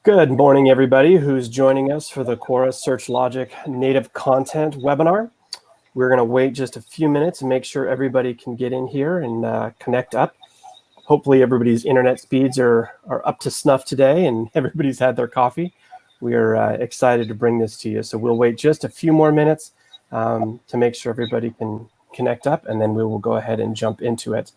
Good morning, everybody who's joining us for the Quora Search Logic Native Content webinar. We're going to wait just a few minutes and make sure everybody can get in here and connect up. Hopefully everybody's internet speeds are up to snuff today and everybody's had their coffee. We're excited to bring this to you. So we'll wait just a few more minutes to make sure everybody can connect up, and then we will go ahead and jump into it.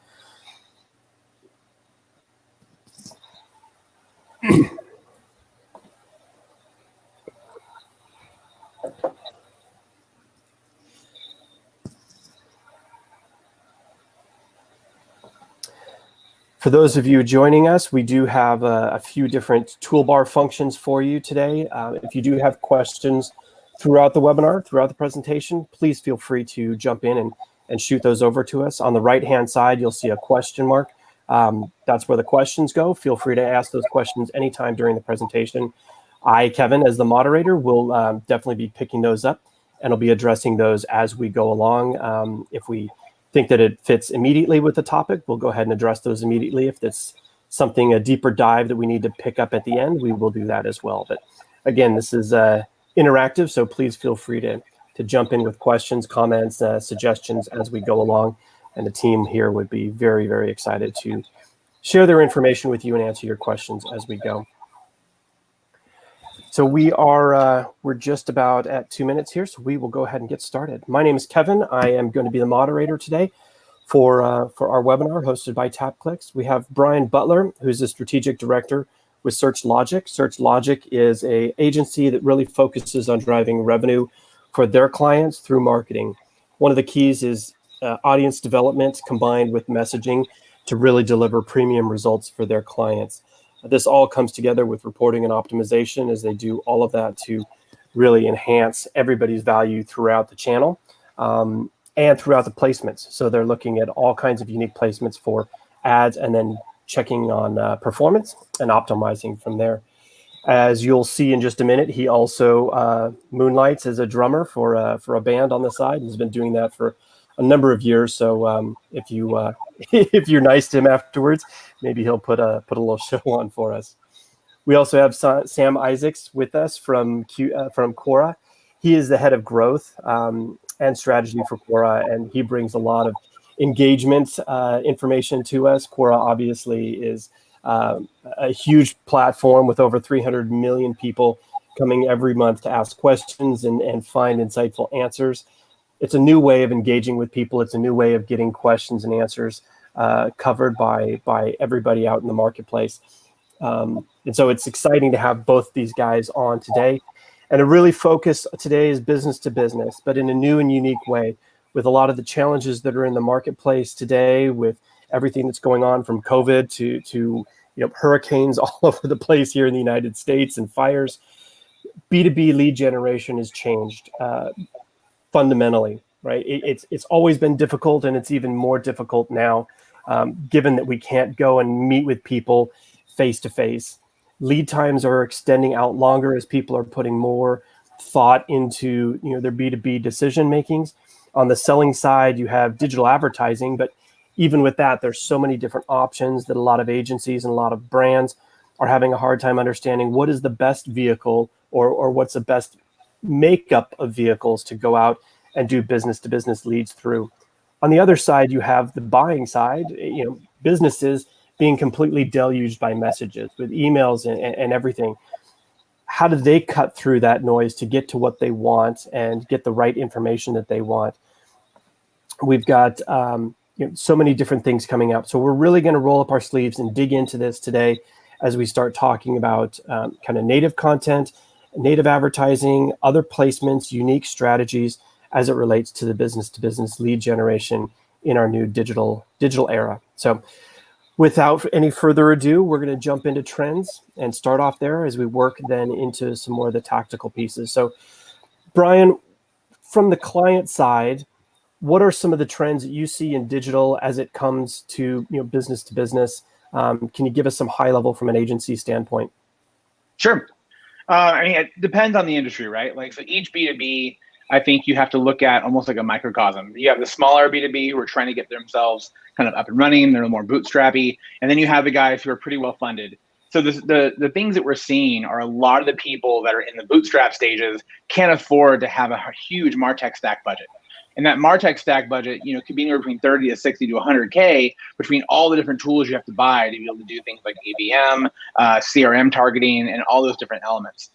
For those of you joining us, we do have a few different toolbar functions for you today. If you do have questions throughout the webinar, throughout the presentation, please feel free to jump in and shoot those over to us. On the right-hand side, you'll see a question mark. That's where the questions go. Feel free to ask those questions anytime during the presentation. I, Kevin, as the moderator, will definitely be picking those up, and I'll be addressing those as we go along. If we think that it fits immediately with the topic, we'll go ahead and address those immediately. If it's something, a deeper dive that we need to pick up at the end, we will do that as well. But again, this is interactive, so please feel free to jump in with questions, comments, suggestions as we go along. And the team here would be very, very excited to share their information with you and answer your questions as we go. So we're just about at 2 minutes here, so we will go ahead and get started. My name is Kevin. I am going to be the moderator today for our webinar hosted by TapClicks. We have Brian Butler, who's the strategic director with Search Logic. Search Logic is an agency that really focuses on driving revenue for their clients through marketing. One of the keys is audience development combined with messaging to really deliver premium results for their clients. This all comes together with reporting and optimization as they do all of that to really enhance everybody's value throughout the channel and throughout the placements. So they're looking at all kinds of unique placements for ads and then checking on performance and optimizing from there. As you'll see in just a minute, he also moonlights as a drummer for a band on the side, and has been doing that for a number of years. So if you're nice to him afterwards, maybe he'll put a little show on for us. We also have Sam Isaacs with us from Quora. He is the head of growth and strategy for Quora, and he brings a lot of engagement information to us. Quora obviously is a huge platform with over 300 million people coming every month to ask questions and find insightful answers. It's a new way of engaging with people. It's a new way of getting questions and answers covered by everybody out in the marketplace. And so it's exciting to have both these guys on today. And a really focus today is business to business, but in a new and unique way, with a lot of the challenges that are in the marketplace today, with everything that's going on from COVID to hurricanes all over the place here in the United States and fires. B2B lead generation has changed fundamentally, right? It's always been difficult, and it's even more difficult now, given that we can't go and meet with people face to face. Lead times are extending out longer as people are putting more thought into their B2B decision makings. On the selling side, you have digital advertising, but even with that, there's so many different options that a lot of agencies and a lot of brands are having a hard time understanding what is the best vehicle or what's the best makeup of vehicles to go out and do business to business leads through. On the other side, you have the buying side, businesses being completely deluged by messages with emails and everything. How do they cut through that noise to get to what they want and get the right information that they want? We've got so many different things coming up. So we're really going to roll up our sleeves and dig into this today as we start talking about kind of native content, native advertising, other placements, unique strategies as it relates to the business-to-business lead generation in our new digital era. So without any further ado, we're going to jump into trends and start off there as we work then into some more of the tactical pieces. So Brian, from the client side, what are some of the trends that you see in digital as it comes to business to business? Can you give us some high level from an agency standpoint? Sure. I mean, it depends on the industry, right? Like, so each B2B, I think you have to look at almost like a microcosm. You have the smaller B2B who are trying to get themselves kind of up and running. They're a little more bootstrappy. And then you have the guys who are pretty well funded. So the things that we're seeing are a lot of the people that are in the bootstrap stages can't afford to have a huge MarTech stack budget. And that MarTech stack budget, could be anywhere between 30 to 60 to 100K between all the different tools you have to buy to be able to do things like ABM, CRM targeting, and all those different elements.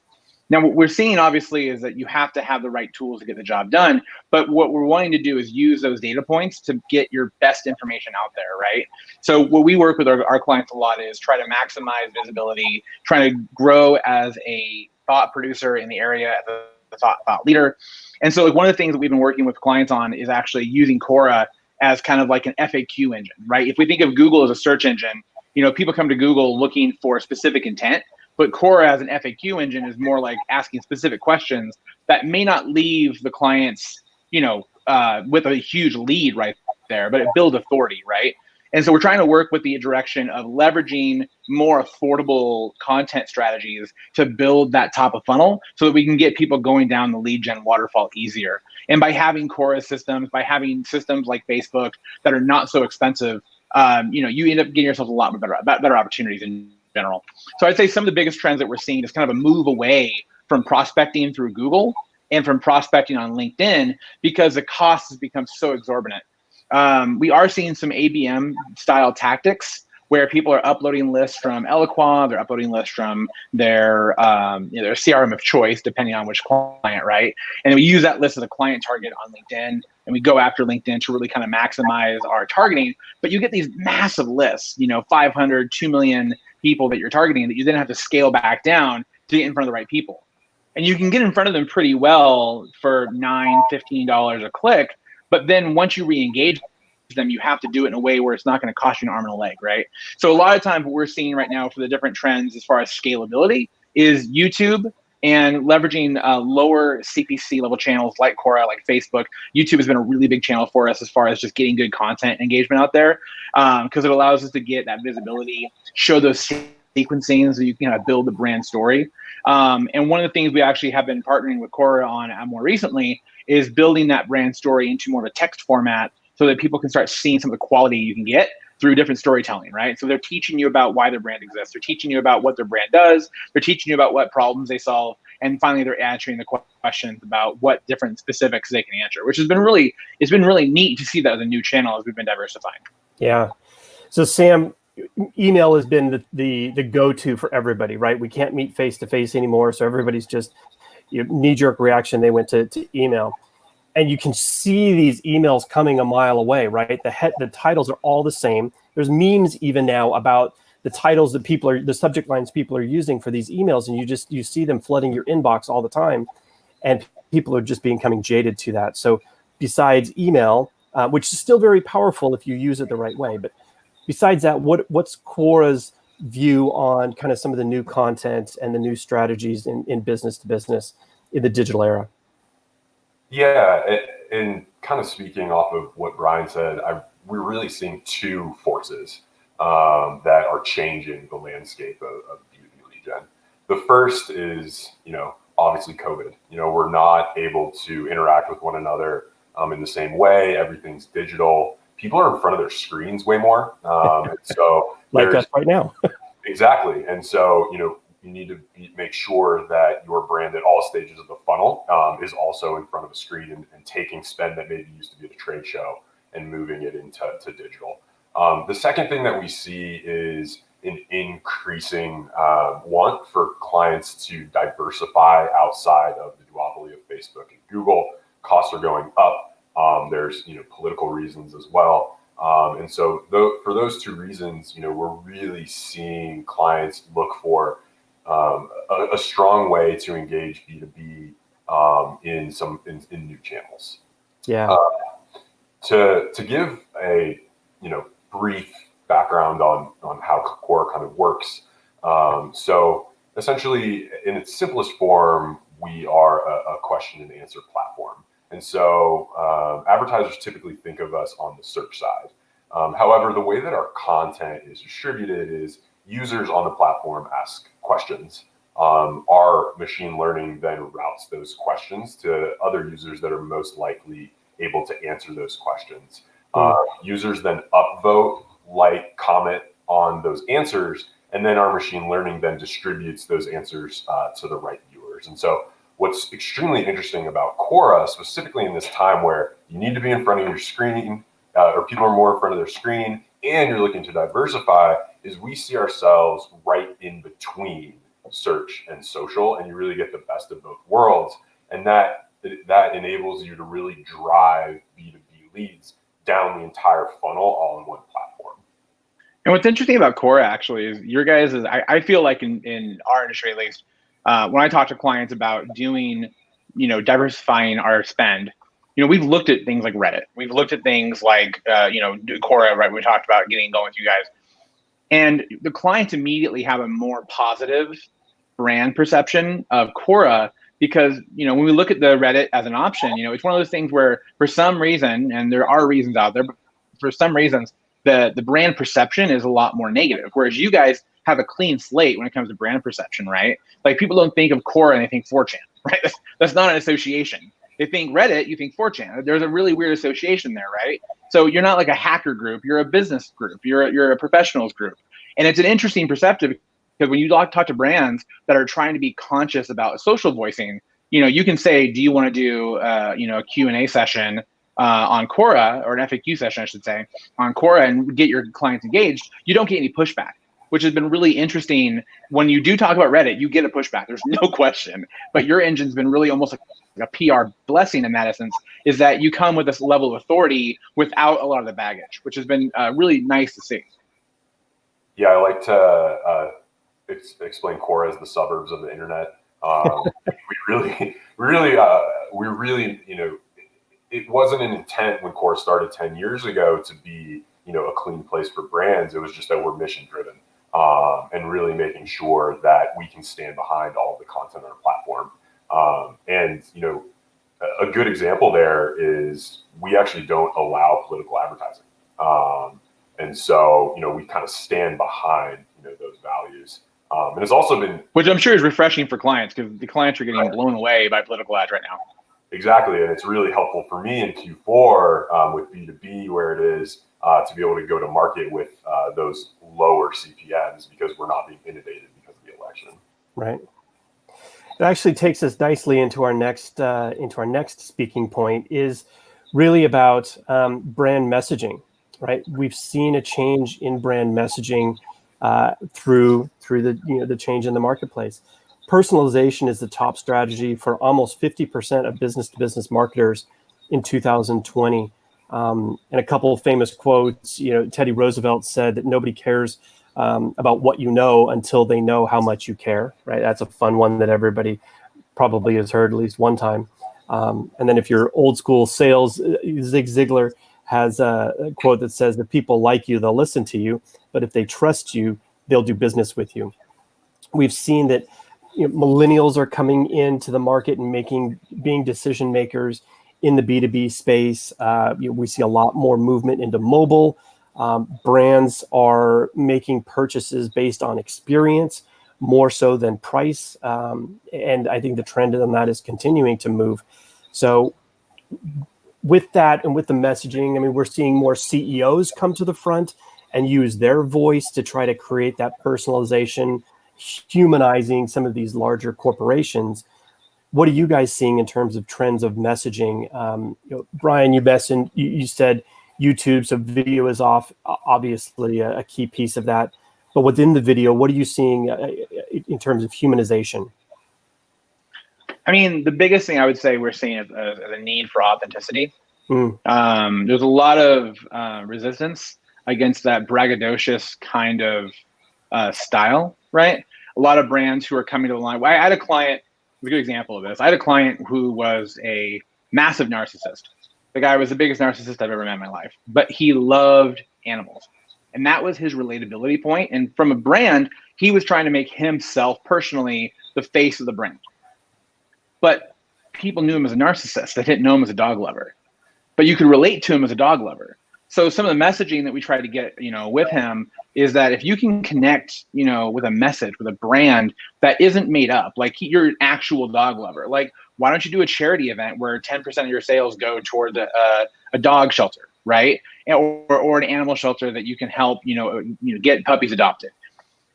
Now, what we're seeing obviously is that you have to have the right tools to get the job done. But what we're wanting to do is use those data points to get your best information out there, right? So what we work with our clients a lot is try to maximize visibility, trying to grow as a thought producer in the area, as a thought leader. And so one of the things that we've been working with clients on is actually using Quora as kind of like an FAQ engine, right? If we think of Google as a search engine, people come to Google looking for specific intent. But Quora as an FAQ engine is more like asking specific questions that may not leave the clients, with a huge lead right there, but it builds authority, right? And so we're trying to work with the direction of leveraging more affordable content strategies to build that top of funnel so that we can get people going down the lead gen waterfall easier. And by having Quora systems, by having systems like Facebook that are not so expensive, you end up getting yourself a lot better opportunities in general. So I'd say some of the biggest trends that we're seeing is kind of a move away from prospecting through Google and from prospecting on LinkedIn because the cost has become so exorbitant. We are seeing some ABM style tactics where people are uploading lists from Eloqua, they're uploading lists from their CRM of choice, depending on which client, right? And we use that list as a client target on LinkedIn, and we go after LinkedIn to really kind of maximize our targeting. But you get these massive lists, 500, 2 million people that you're targeting that you then have to scale back down to get in front of the right people. And you can get in front of them pretty well for $9, $15 a click. But then once you re-engage them, you have to do it in a way where it's not going to cost you an arm and a leg, right? So a lot of times what we're seeing right now for the different trends as far as scalability is YouTube and leveraging lower CPC level channels like Quora, like Facebook. YouTube has been a really big channel for us as far as just getting good content engagement out there because it allows us to get that visibility, show those sequencing so you can build the brand story. And one of the things we actually have been partnering with Quora on more recently is building that brand story into more of a text format so that people can start seeing some of the quality you can get through different storytelling, right? So they're teaching you about why their brand exists. They're teaching you about what their brand does. They're teaching you about what problems they solve. And finally, they're answering the questions about what different specifics they can answer, which has been really neat to see that as a new channel as we've been diversifying. Yeah. So Sam, email has been the go-to for everybody, right? We can't meet face-to-face anymore. So everybody's just knee-jerk reaction. They went to email. And you can see these emails coming a mile away, right? The titles are all the same. There's memes even now about the titles that the subject lines people are using for these emails, and you see them flooding your inbox all the time, and people are just becoming jaded to that. So besides email, which is still very powerful if you use it the right way, but besides that, what's Quora's view on kind of some of the new content and the new strategies in business to business in the digital era? Yeah, and kind of speaking off of what Brian said, we're really seeing two forces that are changing the landscape of B2B lead gen. The first is, obviously COVID. We're not able to interact with one another in the same way. Everything's digital. People are in front of their screens way more. So like us right now. Exactly. And so, you need to make sure that your brand at all stages of the funnel is also in front of a screen and taking spend that maybe used to be at a trade show and moving it into digital. The second thing that we see is an increasing want for clients to diversify outside of the duopoly of Facebook and Google. Costs are going up. There's political reasons as well. And so for those two reasons, we're really seeing clients look for a strong way to engage B2B in new channels. Yeah. To give a brief background on how Quora kind of works. So essentially, in its simplest form, we are a question and answer platform. And so advertisers typically think of us on the search side. However, the way that our content is distributed is users on the platform ask questions. Our machine learning then routes those questions to other users that are most likely able to answer those questions. Users then upvote, comment on those answers, And then our machine learning then distributes those answers to the right viewers. And so what's extremely interesting about Quora, specifically in this time where you need to be in front of your screen, or people are more in front of their screen, and you're looking to diversify, is we see ourselves right in between search and social, and you really get the best of both worlds. And that enables you to really drive B2B leads down the entire funnel all in one platform. And what's interesting about Quora actually is your guys is I feel like in our industry at least, when I talk to clients about doing, diversifying our spend, we've looked at things like Reddit. We've looked at things like, Quora, right? We talked about getting going with you guys. And the clients immediately have a more positive brand perception of Quora because, when we look at the Reddit as an option, it's one of those things where for some reason, and there are reasons out there, but for some reasons, the brand perception is a lot more negative. Whereas you guys have a clean slate when it comes to brand perception, right? Like people don't think of Quora and they think 4chan, right? That's not an association. They think Reddit, you think 4chan. There's a really weird association there, right? So you're not like a hacker group, you're a business group, you're a professionals group. And it's an interesting perceptive because when you talk to brands that are trying to be conscious about social voicing, you can say, do you want to do a Q&A session on Quora, or an FAQ session, I should say, on Quora and get your clients engaged? You don't get any pushback, which has been really interesting. When you do talk about Reddit, you get a pushback. There's no question. But your engine's been really almost like a PR blessing in that essence, is that you come with this level of authority without a lot of the baggage, which has been really nice to see. Yeah, I like to explain Quora as the suburbs of the internet. We really, it wasn't an intent when Quora started 10 years ago to be, a clean place for brands. It was just that we're mission driven, and really making sure that we can stand behind all of the content on our platform. And a good example there is we actually don't allow political advertising. And so, we kind of stand behind, those values. And it's also been, which I'm sure is refreshing for clients because the clients are getting blown away by political ads right now. Exactly. And it's really helpful for me in Q4 with B2B, where it is to be able to go to market with those lower CPMs because we're not being inundated because of the election. Right. It actually takes us nicely into our next speaking point, is really about brand messaging. Right. We've seen a change in brand messaging through the change in the marketplace. Personalization is the top strategy for almost 50% of business-to-business marketers in 2020. And a couple of famous quotes. Teddy Roosevelt said that nobody cares about what you know until they know how much you care. Right. That's a fun one that everybody probably has heard at least one time. And then if you're old school sales, Zig Ziglar has a quote that says, "If people like you, they'll listen to you, but if they trust you, they'll do business with you." We've seen that millennials are coming into the market and being decision makers in the B2B space. We see a lot more movement into mobile. Brands are making purchases based on experience more so than price. And I think the trend on that is continuing to move. So with that and with the messaging, we're seeing more CEOs come to the front and use their voice to try to create that personalization, humanizing some of these larger corporations. What are you guys seeing in terms of trends of messaging? Brian, you said YouTube, so video is obviously a key piece of that. But within the video, what are you seeing in terms of humanization? The biggest thing I would say we're seeing is a need for authenticity. There's a lot of resistance against that braggadocious kind of style, right? A lot of brands who are coming to the line. I had a client, a good example of this. I had a client who was a massive narcissist. The guy was the biggest narcissist I've ever met in my life, but he loved animals. And that was his relatability point. And from a brand, he was trying to make himself personally the face of the brand. But people knew him as a narcissist. They didn't know him as a dog lover. But you could relate to him as a dog lover. So some of the messaging that we try to get, with him is that if you can connect, with a message, with a brand that isn't made up, like you're an actual dog lover, like why don't you do a charity event where 10% of your sales go toward a dog shelter, right? Or an animal shelter that you can help, get puppies adopted.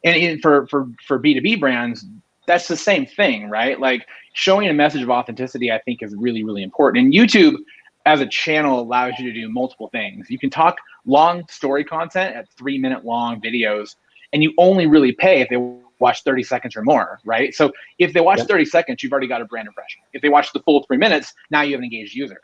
And for B2B brands, that's the same thing, right? Like showing a message of authenticity, I think is really, really important. And YouTube as a channel allows you to do multiple things. You can talk long story content at 3-minute long videos, and you only really pay if they watch 30 seconds or more, right? So if they watch 30 seconds, you've already got a brand impression. If they watch the full 3 minutes, now you have an engaged user.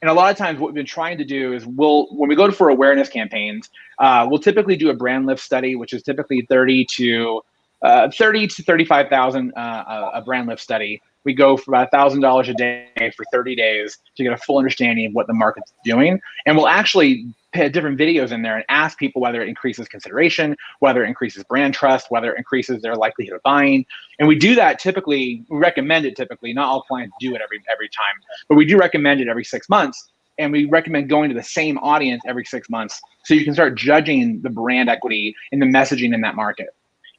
And a lot of times what we've been trying to do is when we go for awareness campaigns, we'll typically do a brand lift study, which is typically 30 to 35,000 a brand lift study. We go for about $1,000 a day for 30 days to get a full understanding of what the market's doing. And we'll actually put different videos in there and ask people whether it increases consideration, whether it increases brand trust, whether it increases their likelihood of buying. And we do that typically, we recommend it typically, not all clients do it every time, but we do recommend it every 6 months. And we recommend going to the same audience every 6 months so you can start judging the brand equity and the messaging in that market.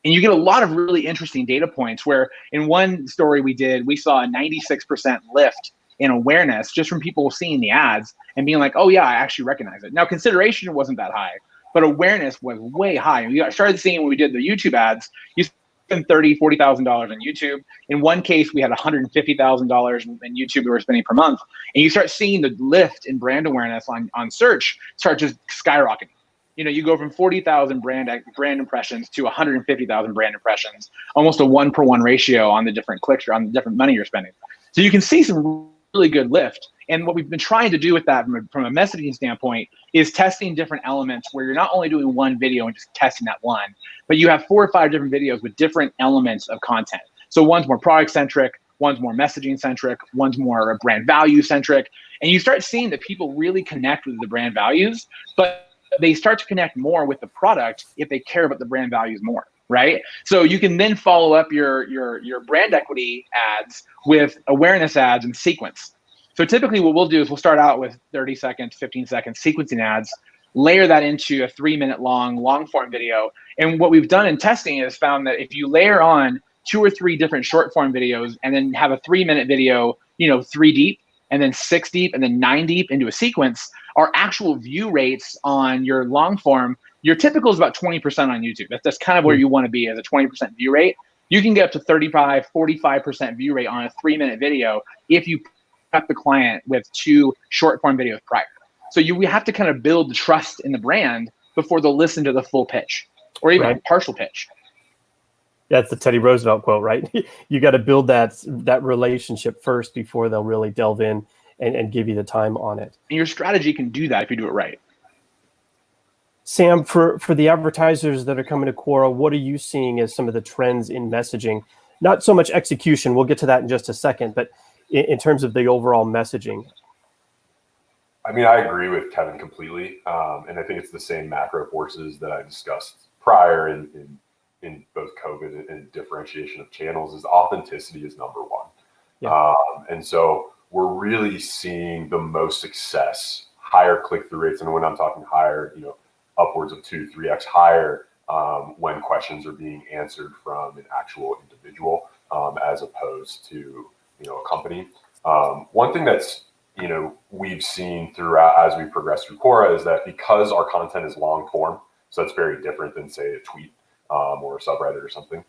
And you get a lot of really interesting data points where in one story we did, we saw a 96% lift in awareness just from people seeing the ads and being like, oh yeah, I actually recognize it. Now consideration wasn't that high, but awareness was way high. And we started seeing when we did the YouTube ads, you spend $30,000, $40,000 on YouTube. In one case, we had $150,000 in YouTube we were spending per month. And you start seeing the lift in brand awareness on search start just skyrocketing. You know, you go from 40,000 brand impressions to 150,000 brand impressions, almost a 1-for-1 ratio on the different clicks or on the different money you're spending. So you can see some really good lift. And what we've been trying to do with that from a messaging standpoint is testing different elements where you're not only doing one video and just testing that one, but you have 4 or 5 different videos with different elements of content. So one's more product centric, one's more messaging centric, one's more brand value centric. And you start seeing that people really connect with the brand values, but they start to connect more with the product if they care about the brand values more, right? So you can then follow up your brand equity ads with awareness ads in sequence. So typically what we'll do is we'll start out with 30 seconds, 15 seconds sequencing ads, layer that into a 3-minute long form video. And what we've done in testing is found that if you layer on 2 or 3 different short form videos and then have a 3-minute video, 3 deep, and then 6 deep, and then 9 deep into a sequence, our actual view rates on your long form, your typical is about 20% on YouTube. That's kind of where you want to be as a 20% view rate. You can get up to 35, 45% view rate on a 3-minute video if you prep the client with 2 short form videos prior. So we have to kind of build the trust in the brand before they'll listen to the full pitch or even a partial pitch. That's the Teddy Roosevelt quote, right? You got to build that relationship first before they'll really delve in and give you the time on it. And your strategy can do that if you do it right. Sam, for the advertisers that are coming to Quora, what are you seeing as some of the trends in messaging? Not so much execution, we'll get to that in just a second, but in terms of the overall messaging. I mean, I agree with Kevin completely. And I think it's the same macro forces that I discussed prior in both COVID and differentiation of channels. Is authenticity is number one. Yeah. And so we're really seeing the most success, higher click-through rates. And when I'm talking higher, upwards of 2-3x higher when questions are being answered from an actual individual as opposed to, a company. One thing that's, we've seen throughout as we progress through Quora is that because our content is long form, so it's very different than say a tweet or a subreddit or something.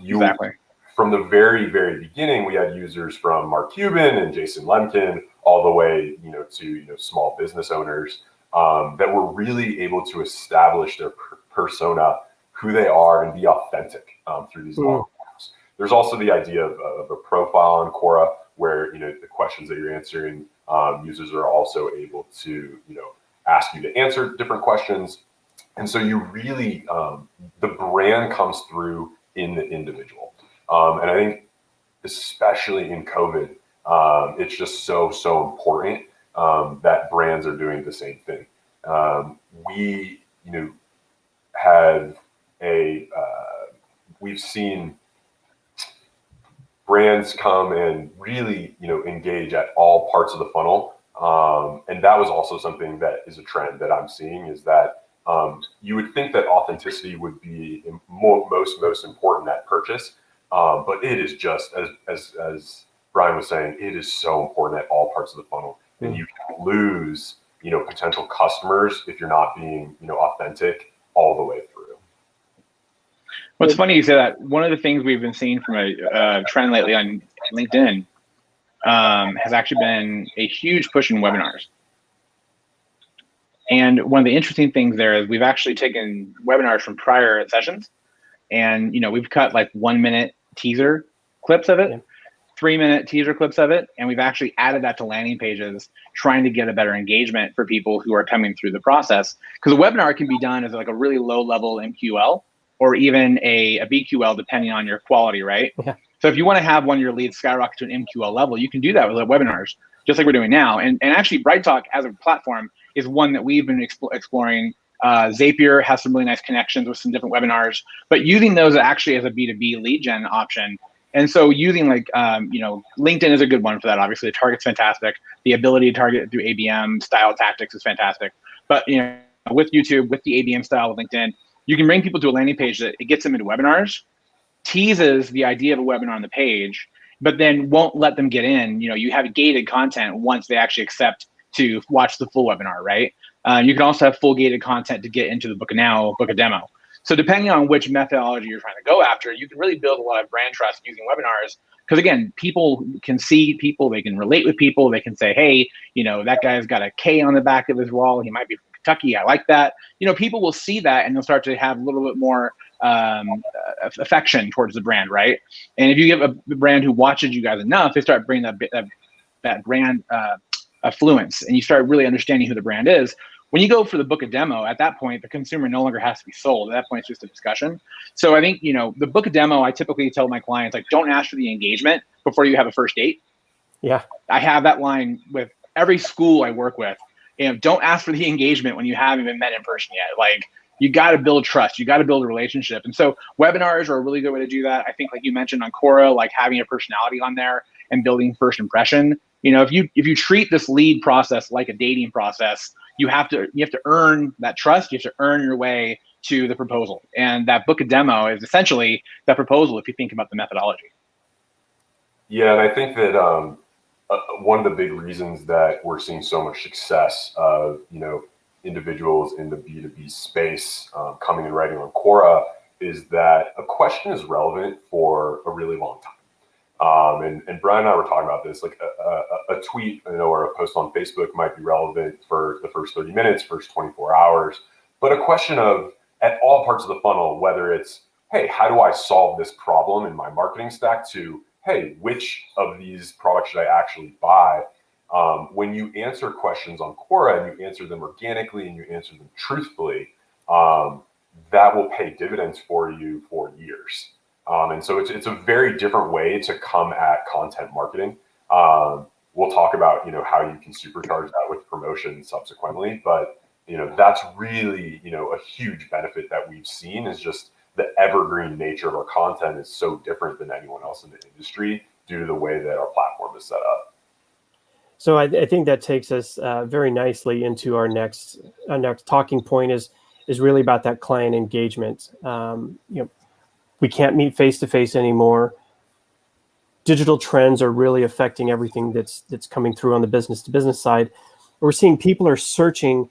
Exactly. From the very, very beginning, we had users from Mark Cuban and Jason Lemkin all the way, to small business owners that were really able to establish their persona, who they are, and be authentic through these long forms. There's also the idea of a profile on Quora where the questions that you're answering, users are also able to ask you to answer different questions. And so you really, the brand comes through in the individual. And I think especially in COVID, it's just so important that brands are doing the same thing. We, we've seen brands come and really, engage at all parts of the funnel. And that was also something that is a trend that I'm seeing is that you would think that authenticity would be most important at purchase, but it is just as Brian was saying, it is so important at all parts of the funnel, and you can lose potential customers if you're not being authentic all the way through. What's funny you say that. One of the things we've been seeing from a trend lately on LinkedIn has actually been a huge push in webinars. And one of the interesting things there is we've actually taken webinars from prior sessions, and we've cut like 1 minute teaser clips of it, Yeah. 3 minute teaser clips of it, and we've actually added that to landing pages, trying to get a better engagement for people who are coming through the process. Because a webinar can be done as like a really low level MQL or even a BQL, depending on your quality, right? Yeah. So if you want to have one of your leads skyrocket to an MQL level, you can do that with webinars, just like we're doing now. And actually, BrightTalk as a platform is one that we've been exploring. Zapier has some really nice connections with some different webinars, but using those actually as a B2B lead gen option. And so using like, LinkedIn is a good one for that. Obviously, the target's fantastic. The ability to target through ABM style tactics is fantastic. But with YouTube, with the ABM style of LinkedIn, you can bring people to a landing page that it gets them into webinars, teases the idea of a webinar on the page, but then won't let them get in. You have gated content once they actually accept to watch the full webinar, right? You can also have full gated content to get into the book a demo. So depending on which methodology you're trying to go after, you can really build a lot of brand trust using webinars. Because again, people can see people, they can relate with people, they can say, hey, that guy's got a K on the back of his wall, he might be from Kentucky, I like that. People will see that and they'll start to have a little bit more affection towards the brand, right? And if you give a brand who watches you guys enough, they start bringing that brand affluence, and you start really understanding who the brand is. When you go for the book a demo, at that point, the consumer no longer has to be sold. At that point, it's just a discussion. So I think, the book a demo, I typically tell my clients, like, don't ask for the engagement before you have a first date. Yeah. I have that line with every school I work with. Don't ask for the engagement when you haven't been met in person yet. Like, you got to build trust. You got to build a relationship. And so webinars are a really good way to do that. I think, like you mentioned on Quora, like having a personality on there and building first impression. If you treat this lead process like a dating process, you have to earn that trust. You have to earn your way to the proposal. And that book a demo is essentially that proposal if you think about the methodology. Yeah, and I think that one of the big reasons that we're seeing so much success of individuals in the B2B space coming and writing on Quora is that a question is relevant for a really long time. And Brian and I were talking about this, like a tweet, or a post on Facebook might be relevant for the first 30 minutes, first 24 hours, but a question of at all parts of the funnel, whether it's, hey, how do I solve this problem in my marketing stack, to, hey, which of these products should I actually buy? When you answer questions on Quora and you answer them organically and you answer them truthfully, that will pay dividends for you for years. And so it's a very different way to come at content marketing. We'll talk about, how you can supercharge that with promotion subsequently, but, that's really, a huge benefit that we've seen is just the evergreen nature of our content is so different than anyone else in the industry due to the way that our platform is set up. So I think that takes us very nicely into our next talking point is really about that client engagement. We can't meet face to face anymore. Digital trends are really affecting everything that's coming through on the business to business side. We're seeing people are searching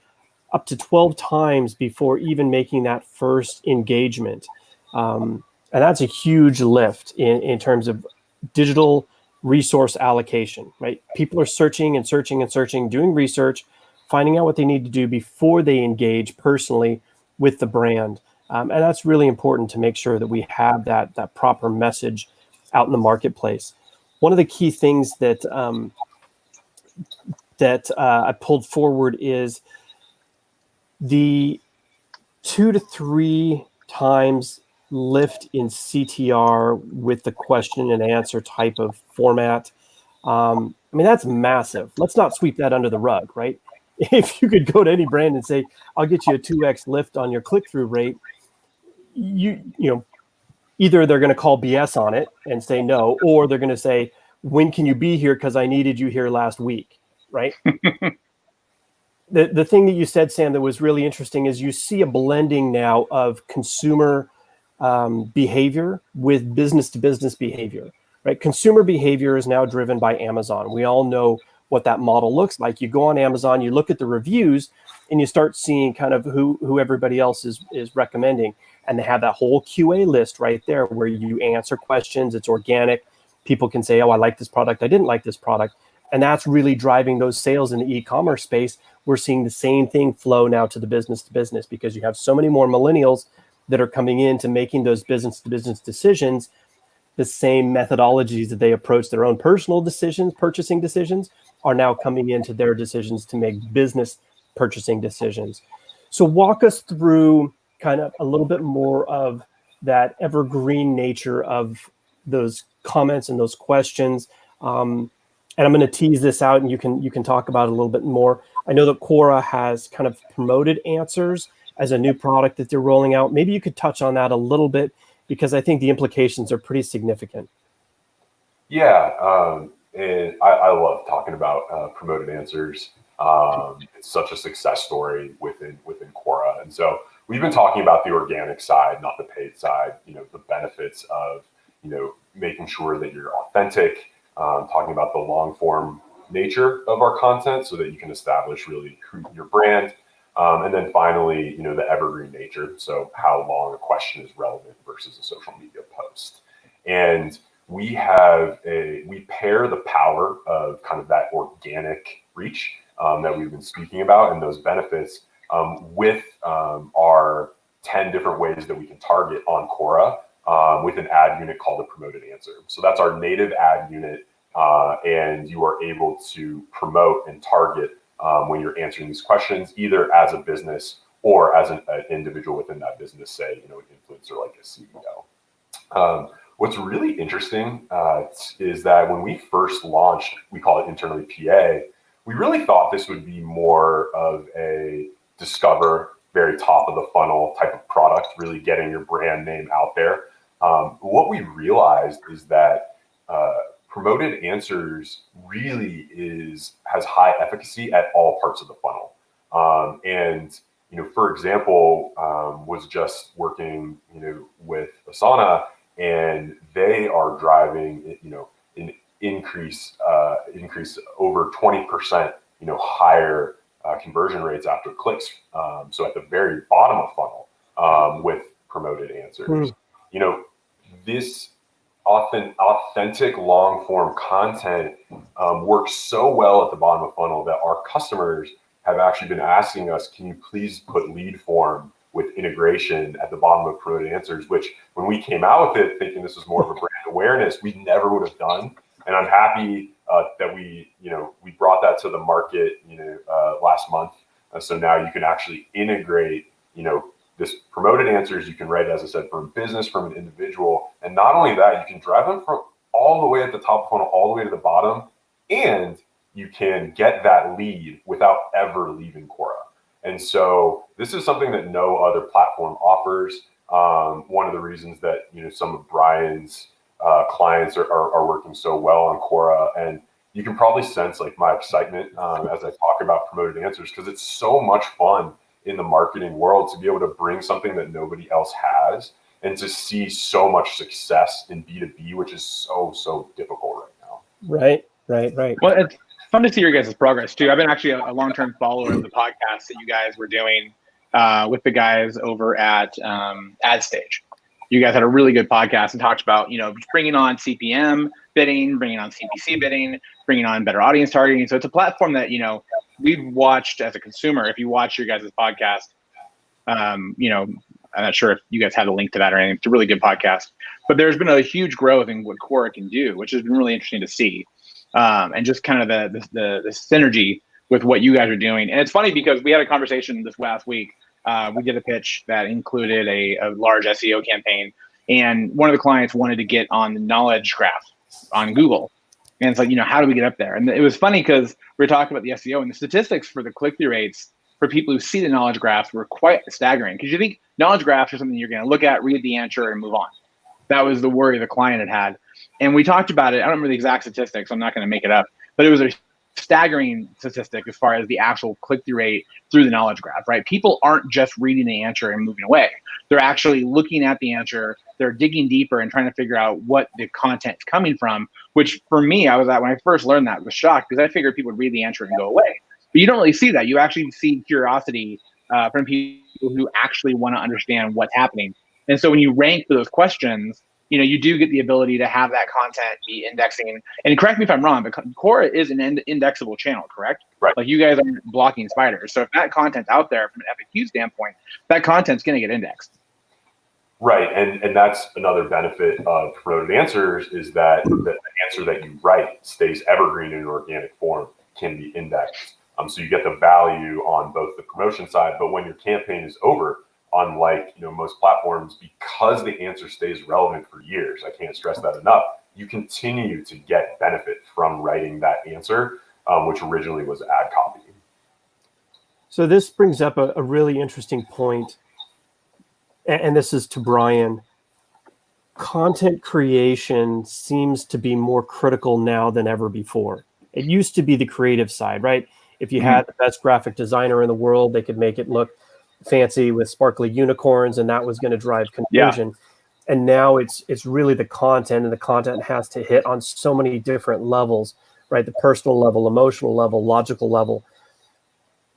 up to 12 times before even making that first engagement. And that's a huge lift in terms of digital resource allocation, right? People are searching and searching and searching, doing research, finding out what they need to do before they engage personally with the brand. And that's really important to make sure that we have that proper message out in the marketplace. One of the key things that I pulled forward is the 2 to 3 times lift in CTR with the question and answer type of format. That's massive. Let's not sweep that under the rug, right? If you could go to any brand and say, I'll get you a 2x lift on your click-through rate, either they're going to call BS on it and say no, or they're going to say, when can you be here? Because I needed you here last week, right? The thing that you said, Sam, that was really interesting is you see a blending now of consumer behavior with business to business behavior, right? Consumer behavior is now driven by Amazon. We all know what that model looks like. You go on Amazon, you look at the reviews, and you start seeing kind of who everybody else is recommending. And they have that whole QA list right there where you answer questions. It's organic. People can say, oh, I like this product. I didn't like this product. And that's really driving those sales in the e-commerce space. We're seeing the same thing flow now to the business to business, because you have so many more millennials that are coming into making those business to business decisions. The same methodologies that they approach their own personal decisions, purchasing decisions, are now coming into their decisions to make business purchasing decisions. So walk us through kind of a little bit more of that evergreen nature of those comments and those questions. And I'm going to tease this out, and you can talk about it a little bit more. I know that Quora has kind of promoted answers as a new product that they're rolling out. Maybe you could touch on that a little bit, because I think the implications are pretty significant. Yeah, and I love talking about promoted answers. It's such a success story within Quora, and so we've been talking about the organic side, not the paid side. The benefits of making sure that you're authentic, talking about the long form nature of our content, so that you can establish really your brand. And then finally, the evergreen nature. So how long a question is relevant versus a social media post. And we pair the power of kind of that organic reach that we've been speaking about and those benefits with our 10 different ways that we can target on Quora with an ad unit called a promoted answer. So that's our native ad unit. And you are able to promote and target when you're answering these questions, either as a business or as an individual within that business, say, an influencer like a CEO. What's really interesting is that when we first launched, we call it internally PA, we really thought this would be more of a discover, very top of the funnel type of product, really getting your brand name out there. What we realized is that promoted answers really has high efficacy at all parts of the funnel. And for example, was just working with Asana, and they are driving an increase over 20% higher conversion rates after clicks. So at the very bottom of funnel with promoted answers, this authentic long form content works so well at the bottom of funnel that our customers have actually been asking us, can you please put lead form with integration at the bottom of promoted answers, which when we came out with it thinking this was more of a brand awareness, we never would have done. And I'm happy that we brought that to the market last month. So now you can actually integrate this promoted answers. You can write, as I said, from a business, from an individual. And not only that, you can drive them from all the way at the top of the funnel, all the way to the bottom. And you can get that lead without ever leaving Quora. And so this is something that no other platform offers. One of the reasons that, some of Brian's clients are working so well on Quora. And you can probably sense like my excitement as I talk about promoted answers, because it's so much fun in the marketing world to be able to bring something that nobody else has and to see so much success in B2B, which is so difficult right now. Right. Well, it's fun to see your guys' progress too. I've been actually a long-term follower of the podcast that you guys were doing with the guys over at AdStage. You guys had a really good podcast and talked about, bringing on CPM bidding, bringing on CPC bidding, bringing on better audience targeting. So it's a platform that, we've watched as a consumer. If you watch your guys' podcast, I'm not sure if you guys have a link to that or anything. It's a really good podcast. But there's been a huge growth in what Quora can do, which has been really interesting to see. And just kind of the synergy with what you guys are doing. And it's funny because we had a conversation this last week. We did a pitch that included a large SEO campaign. And one of the clients wanted to get on the knowledge graph on Google. And it's like, how do we get up there? And it was funny because we were talking about the SEO, and the statistics for the click-through rates for people who see the knowledge graphs were quite staggering. Because you think knowledge graphs are something you're going to look at, read the answer, and move on. That was the worry the client had. And we talked about it. I don't remember the exact statistics. So I'm not going to make it up. But it was a staggering statistic as far as the actual click-through rate through the knowledge graph, right? People aren't just reading the answer and moving away. They're actually looking at the answer. They're digging deeper and trying to figure out what the content is coming from, which for me, when I first learned that, was shocked because I figured people would read the answer and go away. But you don't really see that. You actually see curiosity from people who actually want to understand what's happening. And so when you rank for those questions, you do get the ability to have that content be indexing. And correct me if I'm wrong, but Quora is an indexable channel, correct? Right. Like you guys aren't blocking spiders. So if that content's out there from an FAQ standpoint, that content's going to get indexed. Right, and that's another benefit of promoted answers is that the answer that you write stays evergreen in an organic form, can be indexed. So you get the value on both the promotion side, but when your campaign is over, unlike most platforms, because the answer stays relevant for years, I can't stress that enough, you continue to get benefit from writing that answer, which originally was ad copy. So this brings up a really interesting point, and this is to Brian. Content creation seems to be more critical now than ever before. It used to be the creative side, right? If you had the best graphic designer in the world, they could make it look fancy with sparkly unicorns, and that was going to drive conversion. Yeah. And now it's really the content, and the content has to hit on so many different levels, right? The personal level, emotional level, logical level.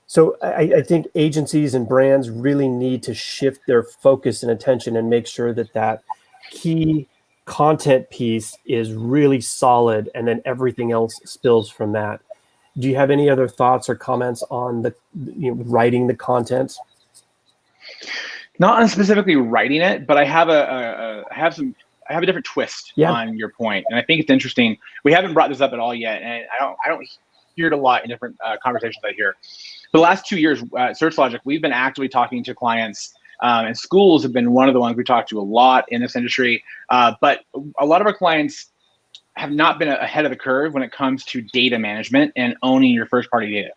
So I think agencies and brands really need to shift their focus and attention and make sure that key content piece is really solid, and then everything else spills from that. Do you have any other thoughts or comments on the writing the content? Not on specifically writing it, but I have a different twist on your point, and I think it's interesting. We haven't brought this up at all yet, and I don't hear it a lot in different conversations I hear. For the last 2 years, SearchLogic, we've been actively talking to clients, and schools have been one of the ones we talked to a lot in this industry. But a lot of our clients have not been ahead of the curve when it comes to data management and owning your first-party data.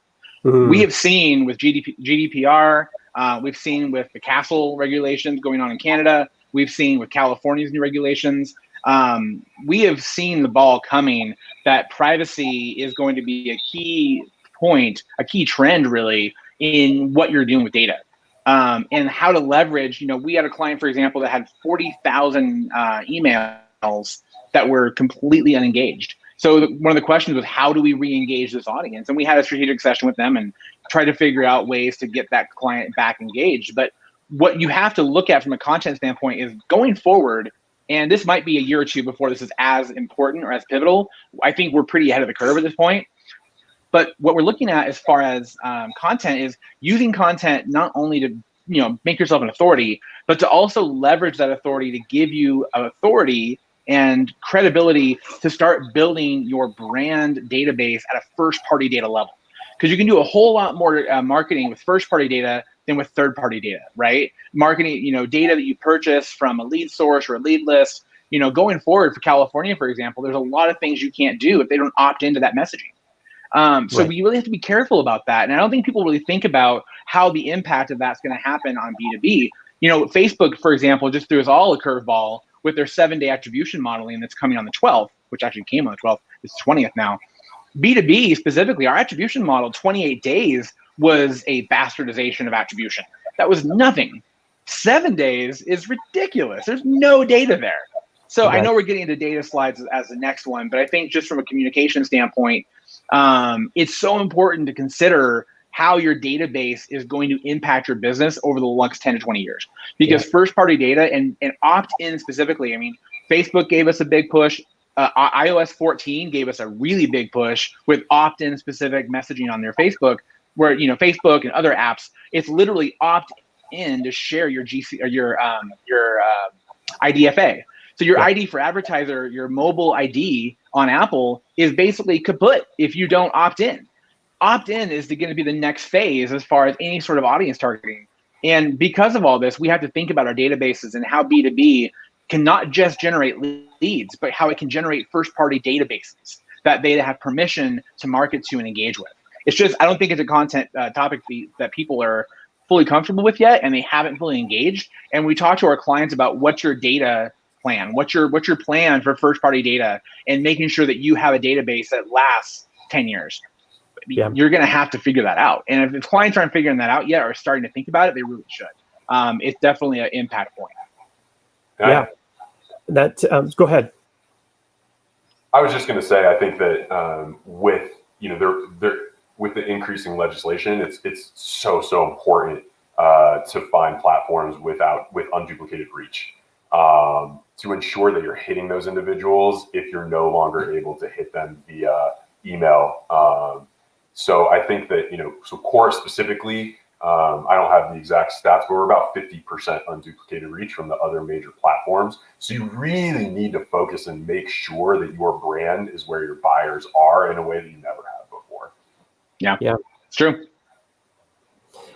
We have seen with GDPR, we've seen with the Castle regulations going on in Canada, we've seen with California's new regulations, we have seen the ball coming that privacy is going to be a key point, a key trend really in what you're doing with data. And how to leverage, we had a client, for example, that had 40,000 emails that were completely unengaged. So one of the questions was, how do we re-engage this audience? And we had a strategic session with them and tried to figure out ways to get that client back engaged. But what you have to look at from a content standpoint is going forward, and this might be a year or two before this is as important or as pivotal. I think we're pretty ahead of the curve at this point. But what we're looking at as far as content is using content not only to make yourself an authority, but to also leverage that authority to give you authority and credibility to start building your brand database at a first-party data level. Because you can do a whole lot more marketing with first-party data than with third-party data, right? Marketing, data that you purchase from a lead source or a lead list. Going forward for California, for example, there's a lot of things you can't do if they don't opt into that messaging. So we really have to be careful about that. And I don't think people really think about how the impact of that's going to happen on B2B. Facebook, for example, just threw us all a curveball with their 7-day attribution modeling that's coming on the 12th, which actually came on the 12th. It's 20th now. B2B specifically, our attribution model, 28 days, was a bastardization of attribution. That was nothing. 7 days is ridiculous. There's no data there. So I know we're getting into data slides as the next one, but I think just from a communication standpoint, it's so important to consider how your database is going to impact your business over the next 10 to 20 years. Because first-party data and opt-in specifically, Facebook gave us a big push. iOS 14 gave us a really big push with opt-in specific messaging on their Facebook, where Facebook and other apps, it's literally opt-in to share your GC or your IDFA. So your ID for advertiser, your mobile ID on Apple is basically kaput if you don't opt in. Opt-in is going to be the next phase as far as any sort of audience targeting. And because of all this, we have to think about our databases and how B2B can not just generate leads, but how it can generate first-party databases that they have permission to market to and engage with. It's just, I don't think it's a content topic that people are fully comfortable with yet, and they haven't fully engaged. And we talk to our clients about what's your data plan, what's your plan for first-party data, and making sure that you have a database that lasts 10 years. You're going to have to figure that out. And if the clients aren't figuring that out yet or starting to think about it, they really should. It's definitely an impact point. Yeah. That go ahead. I was just going to say, I think that with with the increasing legislation, it's so important to find platforms with unduplicated reach to ensure that you're hitting those individuals if you're no longer able to hit them via email. So I think that so Quora specifically, I don't have the exact stats, but we're about 50% unduplicated reach from the other major platforms. So you really need to focus and make sure that your brand is where your buyers are in a way that you never have before. Yeah, it's true.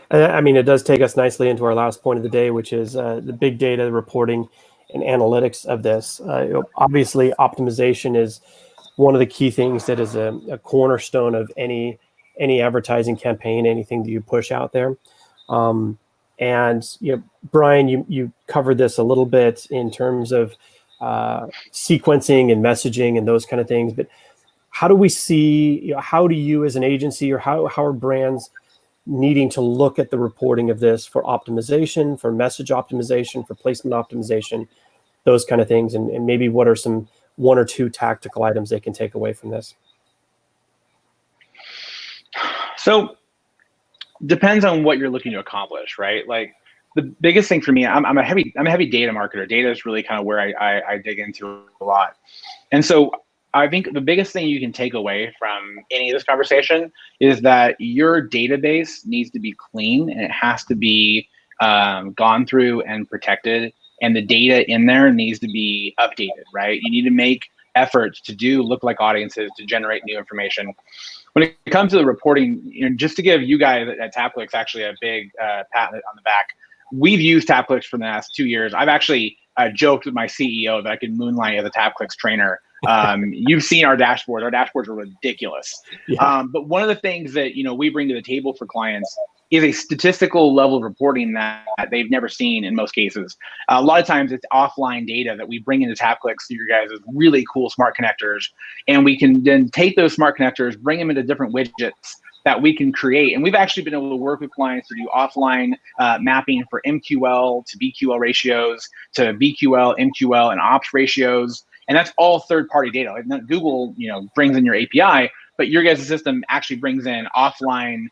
I mean, it does take us nicely into our last point of the day, which is the big data reporting and analytics of this. Obviously, optimization is one of the key things that is a cornerstone of any advertising campaign, anything that you push out there. And Brian, you covered this a little bit in terms of sequencing and messaging and those kind of things. But how do we see? How do you, as an agency, or how are brands needing to look at the reporting of this for optimization, for message optimization, for placement optimization, those kind of things, and maybe what are some one or two tactical items they can take away from this? So depends on what you're looking to accomplish, right? Like the biggest thing for me, I'm a heavy data marketer. Data is really kind of where I dig into a lot. And so I think the biggest thing you can take away from any of this conversation is that your database needs to be clean, and it has to be gone through and protected. And the data in there needs to be updated, right? You need to make efforts to do lookalike audiences to generate new information. When it comes to the reporting, just to give you guys at TapClicks actually a big pat on the back, we've used TapClicks for the last 2 years. I've actually joked with my CEO that I could moonlight as a TapClicks trainer. You've seen our dashboards. Our dashboards are ridiculous. Yeah. But one of the things that we bring to the table for clients is a statistical level of reporting that they've never seen in most cases. A lot of times it's offline data that we bring into TapClicks through your guys' really cool smart connectors. And we can then take those smart connectors, bring them into different widgets that we can create. And we've actually been able to work with clients to do offline mapping for MQL to BQL ratios, to BQL, MQL, and ops ratios. And that's all third-party data. Like Google, brings in your API, but your guys' system actually brings in offline,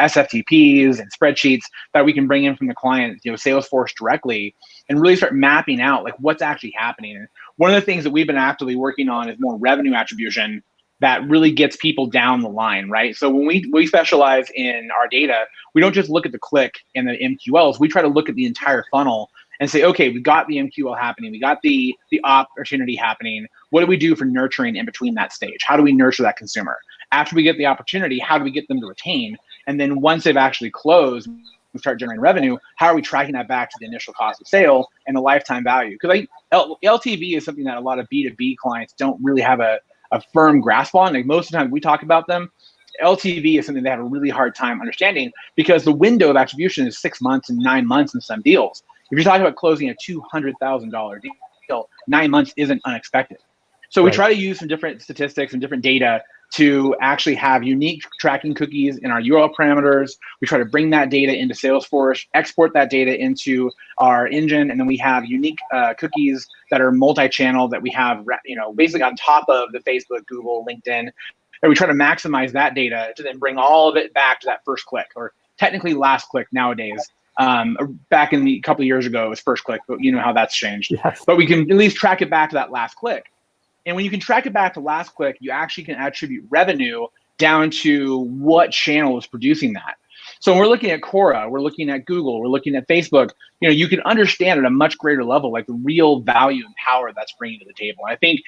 SFTPs and spreadsheets that we can bring in from the client, Salesforce directly, and really start mapping out like what's actually happening. And one of the things that we've been actively working on is more revenue attribution that really gets people down the line, right? So when we specialize in our data, we don't just look at the click and the MQLs. We try to look at the entire funnel and say, okay, we got the MQL happening, we got the opportunity happening. What do we do for nurturing in between that stage? How do we nurture that consumer? After we get the opportunity, how do we get them to retain? And then once they've actually closed, we start generating revenue. How are we tracking that back to the initial cost of sale and the lifetime value? Because LTV is something that a lot of B2B clients don't really have a firm grasp on. Like most of the time we talk about them, LTV is something they have a really hard time understanding because the window of attribution is 6 months and 9 months in some deals. If you're talking about closing a $200,000 deal, 9 months isn't unexpected. So we try to use some different statistics and different data to actually have unique tracking cookies in our URL parameters. We try to bring that data into Salesforce, export that data into our engine, and then we have unique cookies that are multi-channel that we have, basically on top of the Facebook, Google, LinkedIn. And we try to maximize that data to then bring all of it back to that first click, or technically last click nowadays. Back in a couple of years ago, it was first click, but you know how that's changed. Yes. But we can at least track it back to that last click. And when you can track it back to last click, you actually can attribute revenue down to what channel is producing that. So when we're looking at Quora, we're looking at Google, we're looking at Facebook, you can understand at a much greater level, like the real value and power that's bringing to the table. And I think,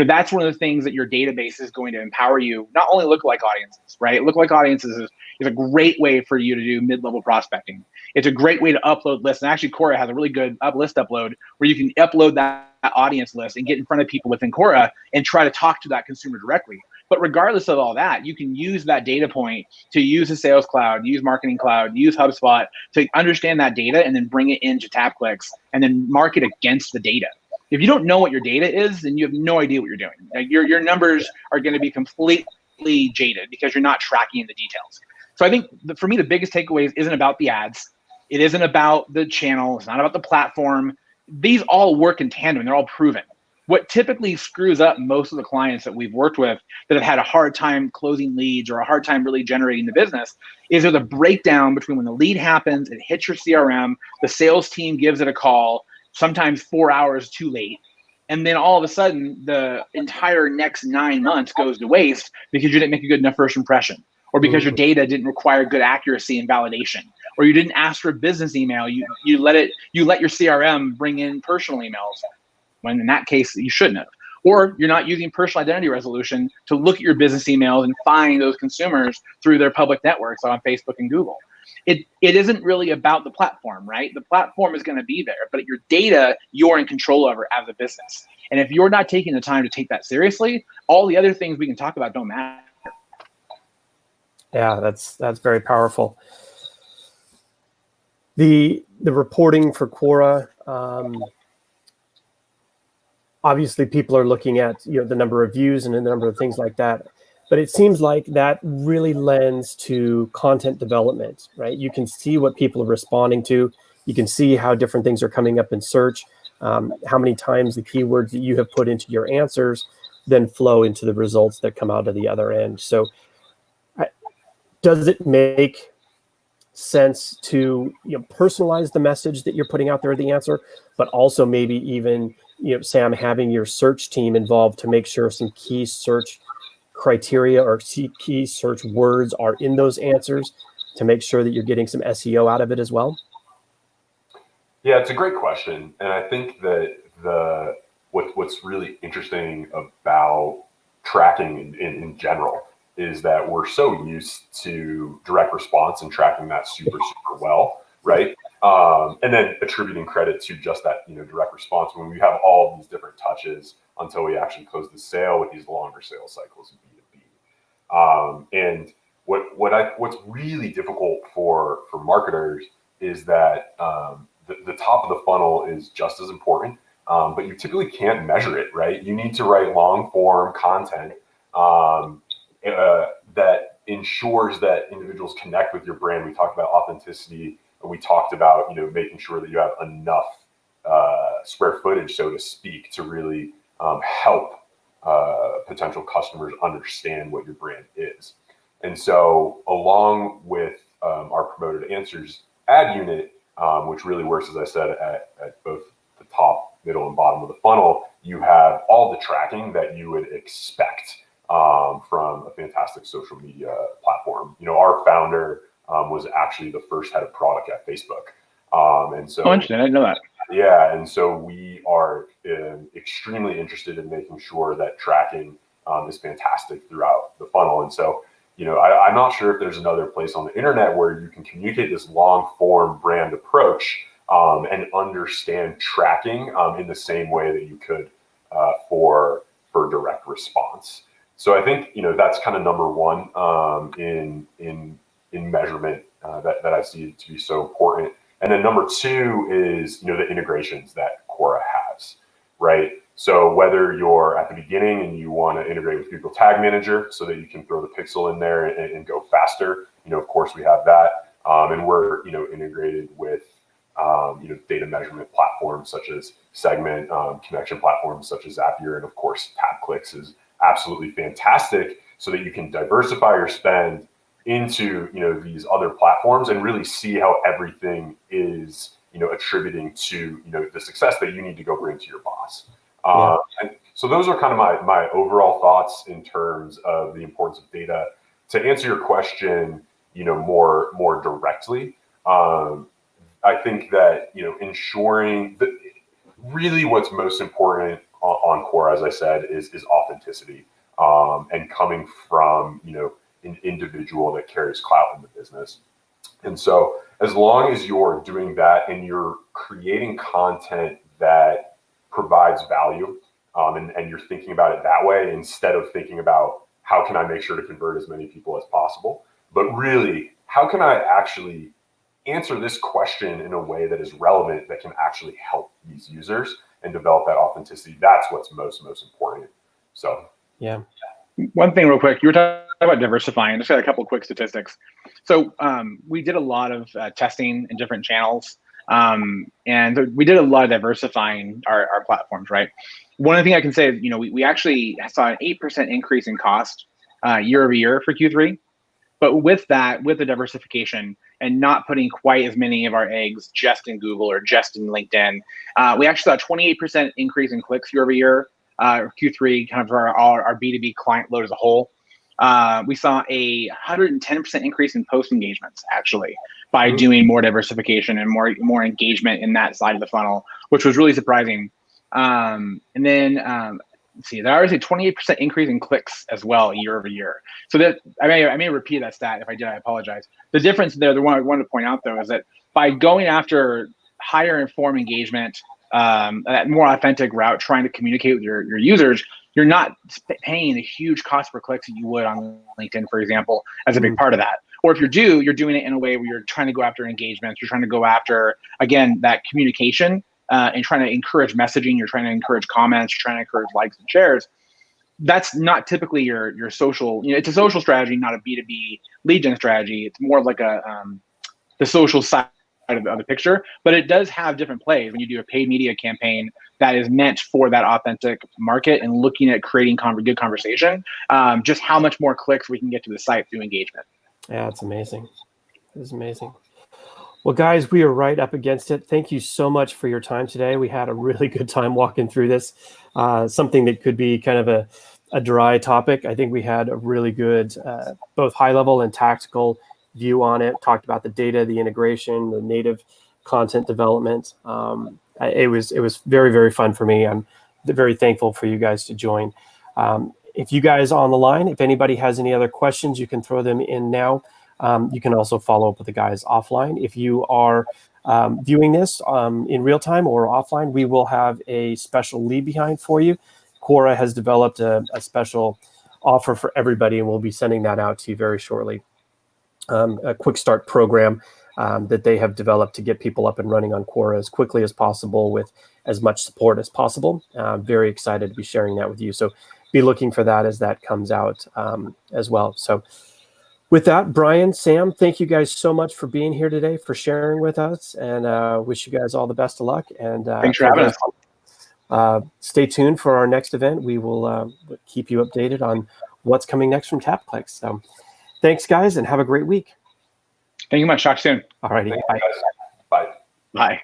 that's one of the things that your database is going to empower you, not only lookalike audiences, right? Lookalike audiences is a great way for you to do mid-level prospecting. It's a great way to upload lists. And actually Quora has a really good list upload where you can upload that audience list and get in front of people within Quora and try to talk to that consumer directly. But regardless of all that, you can use that data point to use the Sales Cloud, use Marketing Cloud, use HubSpot to understand that data and then bring it into TapClicks and then market against the data. If you don't know what your data is, then you have no idea what you're doing. Like your numbers are going to be completely jaded because you're not tracking the details. So I think for me, the biggest takeaway isn't about the ads. It isn't about the channel. It's not about the platform. These all work in tandem. They're all proven. What typically screws up most of the clients that we've worked with that have had a hard time closing leads or a hard time really generating the business is there's a breakdown between when the lead happens, it hits your CRM, the sales team gives it a call, sometimes 4 hours too late. And then all of a sudden, the entire next 9 months goes to waste because you didn't make a good enough first impression, or because your data didn't require good accuracy and validation, or you didn't ask for a business email. You let your CRM bring in personal emails, when in that case you shouldn't have. Or you're not using personal identity resolution to look at your business emails and find those consumers through their public networks on Facebook and Google. It isn't really about the platform, right? The platform is going to be there, but your data, you're in control over as a business. And if you're not taking the time to take that seriously, all the other things we can talk about don't matter. Yeah, that's very powerful. The reporting for Quora, obviously people are looking at the number of views and the number of things like that. But it seems like that really lends to content development, right? You can see what people are responding to. You can see how different things are coming up in search, how many times the keywords that you have put into your answers then flow into the results that come out of the other end. So does it make sense to personalize the message that you're putting out there, the answer, but also maybe even, Sam, having your search team involved to make sure some key search criteria or key search words are in those answers to make sure that you're getting some SEO out of it as well? Yeah, it's a great question. And I think that what's really interesting about tracking in general is that we're so used to direct response and tracking that super well, right? And then attributing credit to just that, direct response when we have all these different touches until we actually close the sale with these longer sales cycles in B2B. And what's really difficult for marketers is that the top of the funnel is just as important, but you typically can't measure it, right? You need to write long form content that ensures that individuals connect with your brand. We talked about authenticity, and we talked about making sure that you have enough square footage, so to speak, to really help potential customers understand what your brand is. And so along with our promoted answers ad unit, which really works, as I said, at both the top, middle, and bottom of the funnel, you have all the tracking that you would expect from a fantastic social media platform. Our founder was actually the first head of product at Facebook. And so, interesting. I didn't know that. Yeah, and so we are extremely interested in making sure that tracking is fantastic throughout the funnel. And so, I'm not sure if there's another place on the internet where you can communicate this long form brand approach and understand tracking in the same way that you could for direct response. So I think that's kind of number one in measurement that I see to be so important. And then number two is the integrations that Quora has, right? So whether you're at the beginning and you want to integrate with Google Tag Manager so that you can throw the pixel in there and go faster, of course we have that, and we're integrated with data measurement platforms such as Segment, connection platforms such as Zapier, and of course TapClicks is absolutely fantastic so that you can diversify your spend into these other platforms and really see how everything is attributing to the success that you need to go bring to your boss. And so those are kind of my overall thoughts in terms of the importance of data. To answer your question more directly, I think that ensuring that really what's most important on Quora, as I said, is authenticity and coming from an individual that carries clout in the business. And so as long as you're doing that and you're creating content that provides value and you're thinking about it that way instead of thinking about how can I make sure to convert as many people as possible, but really how can I actually answer this question in a way that is relevant, that can actually help these users and develop that authenticity. That's what's most important. So yeah. One thing real quick, you were talking about diversifying. I just got a couple of quick statistics. So we did a lot of testing in different channels, and we did a lot of diversifying our platforms, right? One thing I can say is, we actually saw an 8% increase in cost year over year for Q3. But with that, with the diversification and not putting quite as many of our eggs just in Google or just in LinkedIn, we actually saw a 28% increase in clicks year over year. Q3, kind of for our B2B client load as a whole. We saw a 110% increase in post engagements actually by doing more diversification and more engagement in that side of the funnel, which was really surprising. And then let's see, there was a 28% increase in clicks as well year over year. So that I may repeat that stat. If I did, I apologize. The difference there, the one I wanted to point out though, is that by going after higher informed engagement, that more authentic route, trying to communicate with your users, you're not paying the huge cost per click that you would on LinkedIn, for example, as a big part of that. Or if you're doing it in a way where you're trying to go after engagements, you're trying to go after, again, that communication and trying to encourage messaging, you're trying to encourage comments, you're trying to encourage likes and shares. That's not typically your social, it's a social strategy, not a B2B lead gen strategy. It's more of like the social side of the picture, but it does have different plays when you do a paid media campaign that is meant for that authentic market and looking at creating good conversation, just how much more clicks we can get to the site through engagement. Yeah, it's amazing. It's amazing. Well, guys, we are right up against it. Thank you so much for your time today. We had a really good time walking through this, something that could be kind of a dry topic. I think we had a really good, both high level and tactical view on it, talked about the data, the integration, the native content development. It was very, very fun for me. I'm very thankful for you guys to join. If you guys on the line, if anybody has any other questions, you can throw them in now. You can also follow up with the guys offline. If you are viewing this in real time or offline, we will have a special leave behind for you. Quora has developed a special offer for everybody, and we'll be sending that out to you very shortly. A quick start program that they have developed to get people up and running on Quora as quickly as possible with as much support as possible. Very excited to be sharing that with you. So be looking for that as that comes out as well. So with that, Brian, Sam, thank you guys so much for being here today, for sharing with us, and wish you guys all the best of luck. And thanks for having us. Stay tuned for our next event. We will keep you updated on what's coming next from TapClicks. So thanks, guys, and have a great week. Thank you much. Talk soon. All righty. Bye. Bye. Bye.